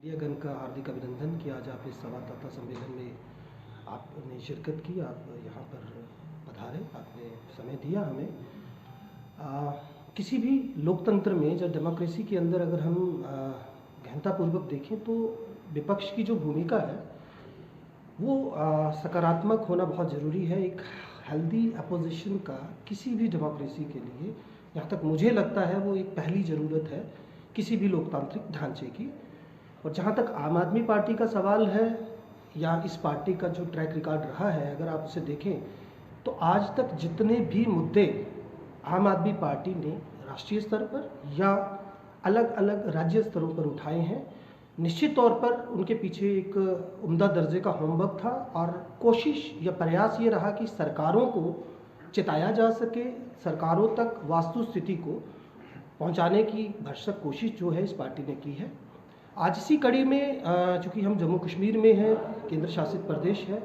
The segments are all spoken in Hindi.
मीडियागण का हार्दिक अभिनंदन कि आज आप इस संवाददाता सम्मेलन में आपने शिरकत की। आप यहाँ पर पधारे, आपने समय दिया हमें। किसी भी लोकतंत्र में जब डेमोक्रेसी के अंदर अगर हम गहनतापूर्वक देखें तो विपक्ष की जो भूमिका है वो सकारात्मक होना बहुत ज़रूरी है। एक हेल्दी अपोजिशन का किसी भी डेमोक्रेसी के लिए, यहाँ तक मुझे लगता है, वो एक पहली ज़रूरत है किसी भी लोकतांत्रिक ढांचे की। और जहाँ तक आम आदमी पार्टी का सवाल है या इस पार्टी का जो ट्रैक रिकॉर्ड रहा है, अगर आप उसे देखें तो आज तक जितने भी मुद्दे आम आदमी पार्टी ने राष्ट्रीय स्तर पर या अलग अलग राज्य स्तरों पर उठाए हैं, निश्चित तौर पर उनके पीछे एक उम्दा दर्जे का होमवर्क था और कोशिश या प्रयास ये रहा कि सरकारों को चिताया जा सके, सरकारों तक वास्तु स्थिति को पहुंचाने की भरसक कोशिश जो है इस पार्टी ने की है। आज इसी कड़ी में चूँकि हम जम्मू कश्मीर में हैं, केंद्र शासित प्रदेश है,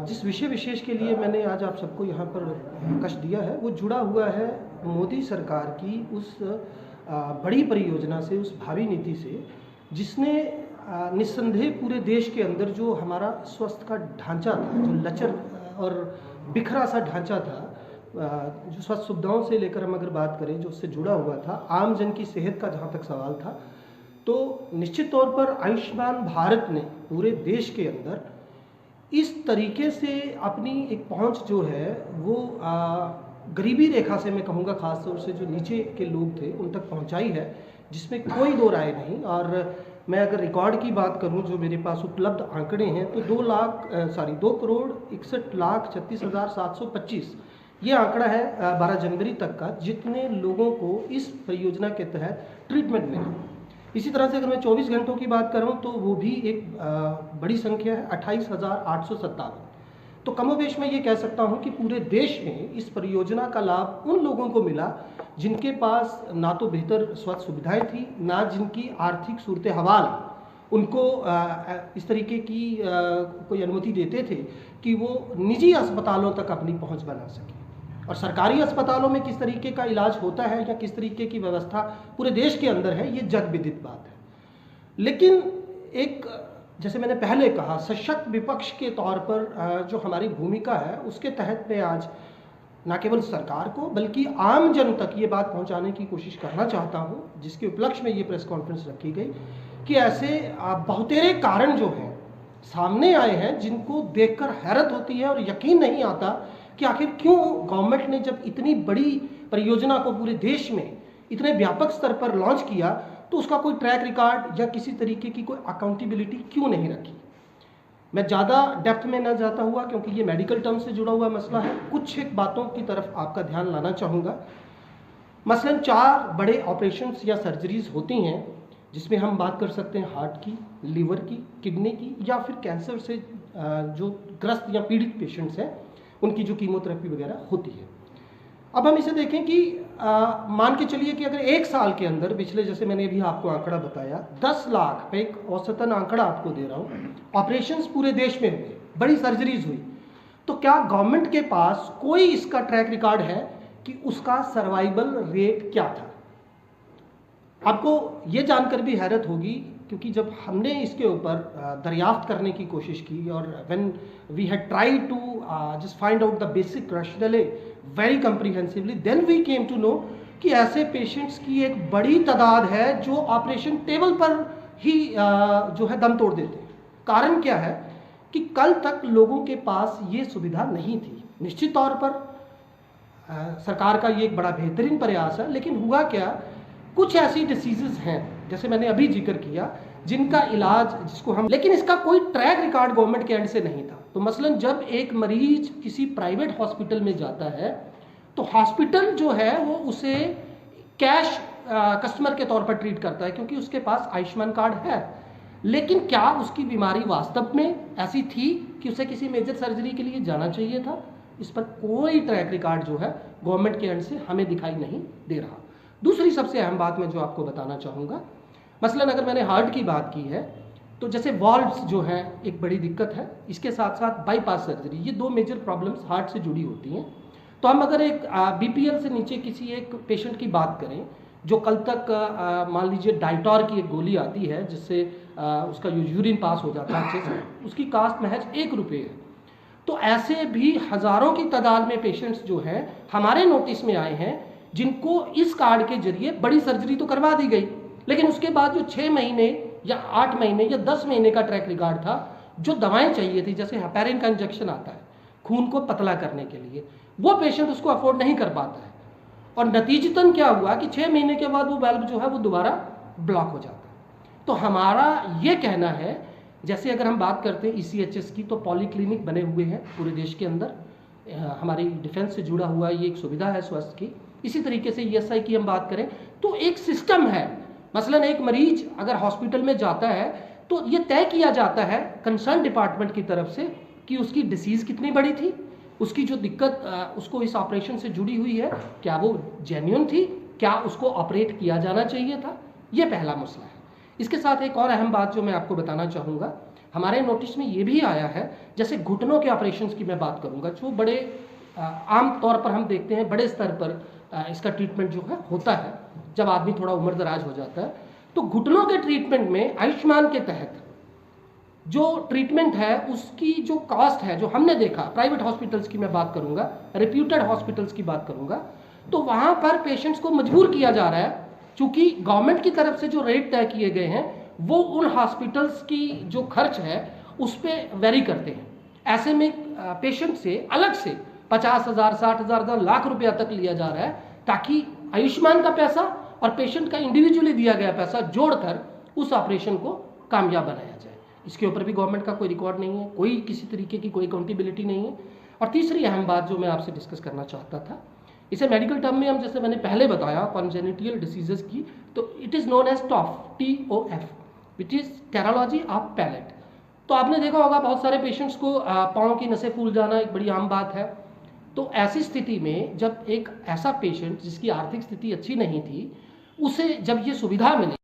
जिस विषय विशेष के लिए मैंने आज आप सबको यहाँ पर कष्ट दिया है वो जुड़ा हुआ है मोदी सरकार की उस बड़ी परियोजना से, उस भावी नीति से, जिसने निस्संदेह पूरे देश के अंदर जो हमारा स्वास्थ्य का ढांचा था, जो लचर और बिखरा सा ढांचा था, जो स्वास्थ्य सुविधाओं से लेकर हम अगर बात करें जो उससे जुड़ा हुआ था, आम जन की सेहत का जहाँ तक सवाल था, तो निश्चित तौर पर आयुष्मान भारत ने पूरे देश के अंदर इस तरीके से अपनी एक पहुंच जो है वो गरीबी रेखा से, मैं कहूँगा ख़ास तौर से जो नीचे के लोग थे उन तक पहुंचाई है, जिसमें कोई दो राय नहीं। और मैं अगर रिकॉर्ड की बात करूं, जो मेरे पास उपलब्ध आंकड़े हैं, तो 2,61,36,725 ये आंकड़ा है 12 जनवरी तक का, जितने लोगों को इस परियोजना के तहत ट्रीटमेंट मिला। इसी तरह से अगर मैं 24 घंटों की बात करूं तो वो भी एक बड़ी संख्या है, 28,857। तो कमोबेश मैं ये कह सकता हूं कि पूरे देश में इस परियोजना का लाभ उन लोगों को मिला जिनके पास ना तो बेहतर स्वास्थ्य सुविधाएं थी, ना जिनकी आर्थिक सूरत हवाल उनको इस तरीके की कोई अनुमति देते थे कि वो निजी अस्पतालों तक अपनी पहुंच बना सके। और सरकारी अस्पतालों में किस तरीके का इलाज होता है या किस तरीके की व्यवस्था पूरे देश के अंदर है, ये जग विदित बात है। लेकिन एक, जैसे मैंने पहले कहा, सशक्त विपक्ष के तौर पर जो हमारी भूमिका है उसके तहत मैं आज न केवल सरकार को बल्कि आम जन तक ये बात पहुंचाने की कोशिश करना चाहता हूं, जिसके उपलक्ष्य में ये प्रेस कॉन्फ्रेंस रखी गई कि ऐसे बहुतेरे कारण जो हैं सामने आए हैं जिनको देखकर हैरत होती है और यकीन नहीं आता कि आखिर क्यों गवर्नमेंट ने जब इतनी बड़ी परियोजना को पूरे देश में इतने व्यापक स्तर पर लॉन्च किया तो उसका कोई ट्रैक रिकॉर्ड या किसी तरीके की कोई अकाउंटेबिलिटी क्यों नहीं रखी। मैं ज़्यादा डेप्थ में ना जाता हुआ, क्योंकि ये मेडिकल टर्म से जुड़ा हुआ मसला है, कुछ एक बातों की तरफ आपका ध्यान लाना चाहूँगा। मसलन 4 बड़े ऑपरेशंस या सर्जरीज होती हैं, जिसमें हम बात कर सकते हैं हार्ट की, लीवर की, किडनी की, या फिर कैंसर से जो ग्रस्त या पीड़ित पेशेंट्स हैं उनकी जो कीमोथेरेपी वगैरह होती है। अब हम इसे देखें कि मान के चलिए कि अगर 1 साल के अंदर पिछले, जैसे मैंने अभी आपको आंकड़ा बताया, 10 लाख, मैं एक औसतन आंकड़ा आपको दे रहा हूँ, ऑपरेशंस पूरे देश में हुए, बड़ी सर्जरीज हुई, तो क्या गवर्नमेंट के पास कोई इसका ट्रैक रिकॉर्ड है कि उसका सर्वाइवल रेट क्या था? आपको ये जानकर भी हैरत होगी, क्योंकि जब हमने इसके ऊपर दरियाफ्त करने की कोशिश की और when we had tried to just find out the basic rationale very comprehensively, then we came to know कि ऐसे पेशेंट्स की एक बड़ी तादाद है जो ऑपरेशन टेबल पर ही जो है दम तोड़ देते हैं। कारण क्या है कि कल तक लोगों के पास ये सुविधा नहीं थी। निश्चित तौर पर सरकार का ये एक बड़ा बेहतरीन प्रयास है, लेकिन हुआ क्या, कुछ ऐसी डिसीजेस हैं, जैसे मैंने अभी जिक्र किया, जिनका इलाज, जिसको हम, लेकिन इसका कोई ट्रैक रिकॉर्ड गवर्नमेंट के एंड से नहीं था। तो मसलन जब एक मरीज किसी प्राइवेट हॉस्पिटल में जाता है तो हॉस्पिटल जो है वो उसे कैश कस्टमर के तौर पर ट्रीट करता है, क्योंकि उसके पास आयुष्मान कार्ड है। लेकिन क्या उसकी बीमारी वास्तव में ऐसी थी कि उसे किसी मेजर सर्जरी के लिए जाना चाहिए था? इस पर कोई ट्रैक रिकॉर्ड जो है गवर्नमेंट के एंड से हमें दिखाई नहीं दे रहा। दूसरी सबसे अहम बात मैं जो आपको बताना चाहूँगा, मसलन अगर मैंने हार्ट की बात की है तो जैसे वॉल्व्स जो हैं एक बड़ी दिक्कत है, इसके साथ साथ बाईपास सर्जरी, ये 2 मेजर प्रॉब्लम्स हार्ट से जुड़ी होती हैं। तो हम अगर एक बीपीएल से नीचे किसी एक पेशेंट की बात करें जो कल तक मान लीजिए डाइटॉर की एक गोली आती है जिससे उसका यूरिन पास हो जाता है अच्छे से, उसकी कास्ट महज 1 रुपये है। तो ऐसे भी हज़ारों की तादाद में पेशेंट्स जो हैं हमारे नोटिस में आए हैं जिनको इस कार्ड के जरिए बड़ी सर्जरी तो करवा दी गई, लेकिन उसके बाद जो 6 महीने या 8 महीने या 10 महीने का ट्रैक रिकॉर्ड था, जो दवाएं चाहिए थी, जैसे हेपेरिन का इंजेक्शन आता है खून को पतला करने के लिए, वो पेशेंट उसको अफोर्ड नहीं कर पाता है और नतीजतन क्या हुआ कि 6 महीने के बाद वो वाल्व जो है वो दोबारा ब्लॉक हो जाता है। तो हमारा ये कहना है, जैसे अगर हम बात करते हैं ECHS की, तो पॉलीक्लिनिक बने हुए हैं पूरे देश के अंदर, हमारी डिफेंस से जुड़ा हुआ ये एक सुविधा है स्वास्थ्य की। इसी तरीके से ESI की हम बात करें तो एक सिस्टम है। मसलन एक मरीज अगर हॉस्पिटल में जाता है तो ये तय किया जाता है कंसर्न डिपार्टमेंट की तरफ से कि उसकी डिसीज़ कितनी बड़ी थी, उसकी जो दिक्कत उसको इस ऑपरेशन से जुड़ी हुई है क्या वो जेन्युइन थी, क्या उसको ऑपरेट किया जाना चाहिए था। ये पहला मसला है। इसके साथ एक और अहम बात जो मैं आपको बताना चाहूँगा, हमारे नोटिस में ये भी आया है, जैसे घुटनों के ऑपरेशंस की मैं बात करूँगा, जो बड़े आम तौर पर हम देखते हैं बड़े स्तर पर इसका ट्रीटमेंट जो है होता है जब आदमी थोड़ा उम्र दराज हो जाता है। तो घुटनों के ट्रीटमेंट में आयुष्मान के तहत जो ट्रीटमेंट है उसकी जो कॉस्ट है, जो हमने देखा प्राइवेट हॉस्पिटल्स की मैं बात करूँगा, रेप्यूटेड हॉस्पिटल्स की बात करूँगा, तो वहाँ पर पेशेंट्स को मजबूर किया जा रहा है, चूँकि गवर्नमेंट की तरफ से जो रेट तय किए गए हैं वो उन हॉस्पिटल्स की जो खर्च है उस पर वेरी करते हैं। ऐसे में पेशेंट से अलग से 50,000, 60,000, लाख रुपया तक लिया जा रहा है ताकि आयुष्मान का पैसा और पेशेंट का इंडिविजुअली दिया गया पैसा जोड़कर उस ऑपरेशन को कामयाब बनाया जाए। इसके ऊपर भी गवर्नमेंट का कोई रिकॉर्ड नहीं है, कोई किसी तरीके की कोई अकाउंटेबिलिटी नहीं है। और तीसरी अहम बात जो मैं आपसे डिस्कस करना चाहता था, इसे मेडिकल टर्म में हम जैसे मैंने पहले बताया कॉन्जेनिटल डिसीजेस की, तो it is known as TOF, TOF, which is tetralogy of Fallot. तो आपने देखा होगा बहुत सारे पेशेंट्स को पाँव की नसें फूल जाना एक बड़ी आम बात है। तो ऐसी स्थिति में जब एक ऐसा पेशेंट जिसकी आर्थिक स्थिति अच्छी नहीं थी, उसे जब ये सुविधा मिली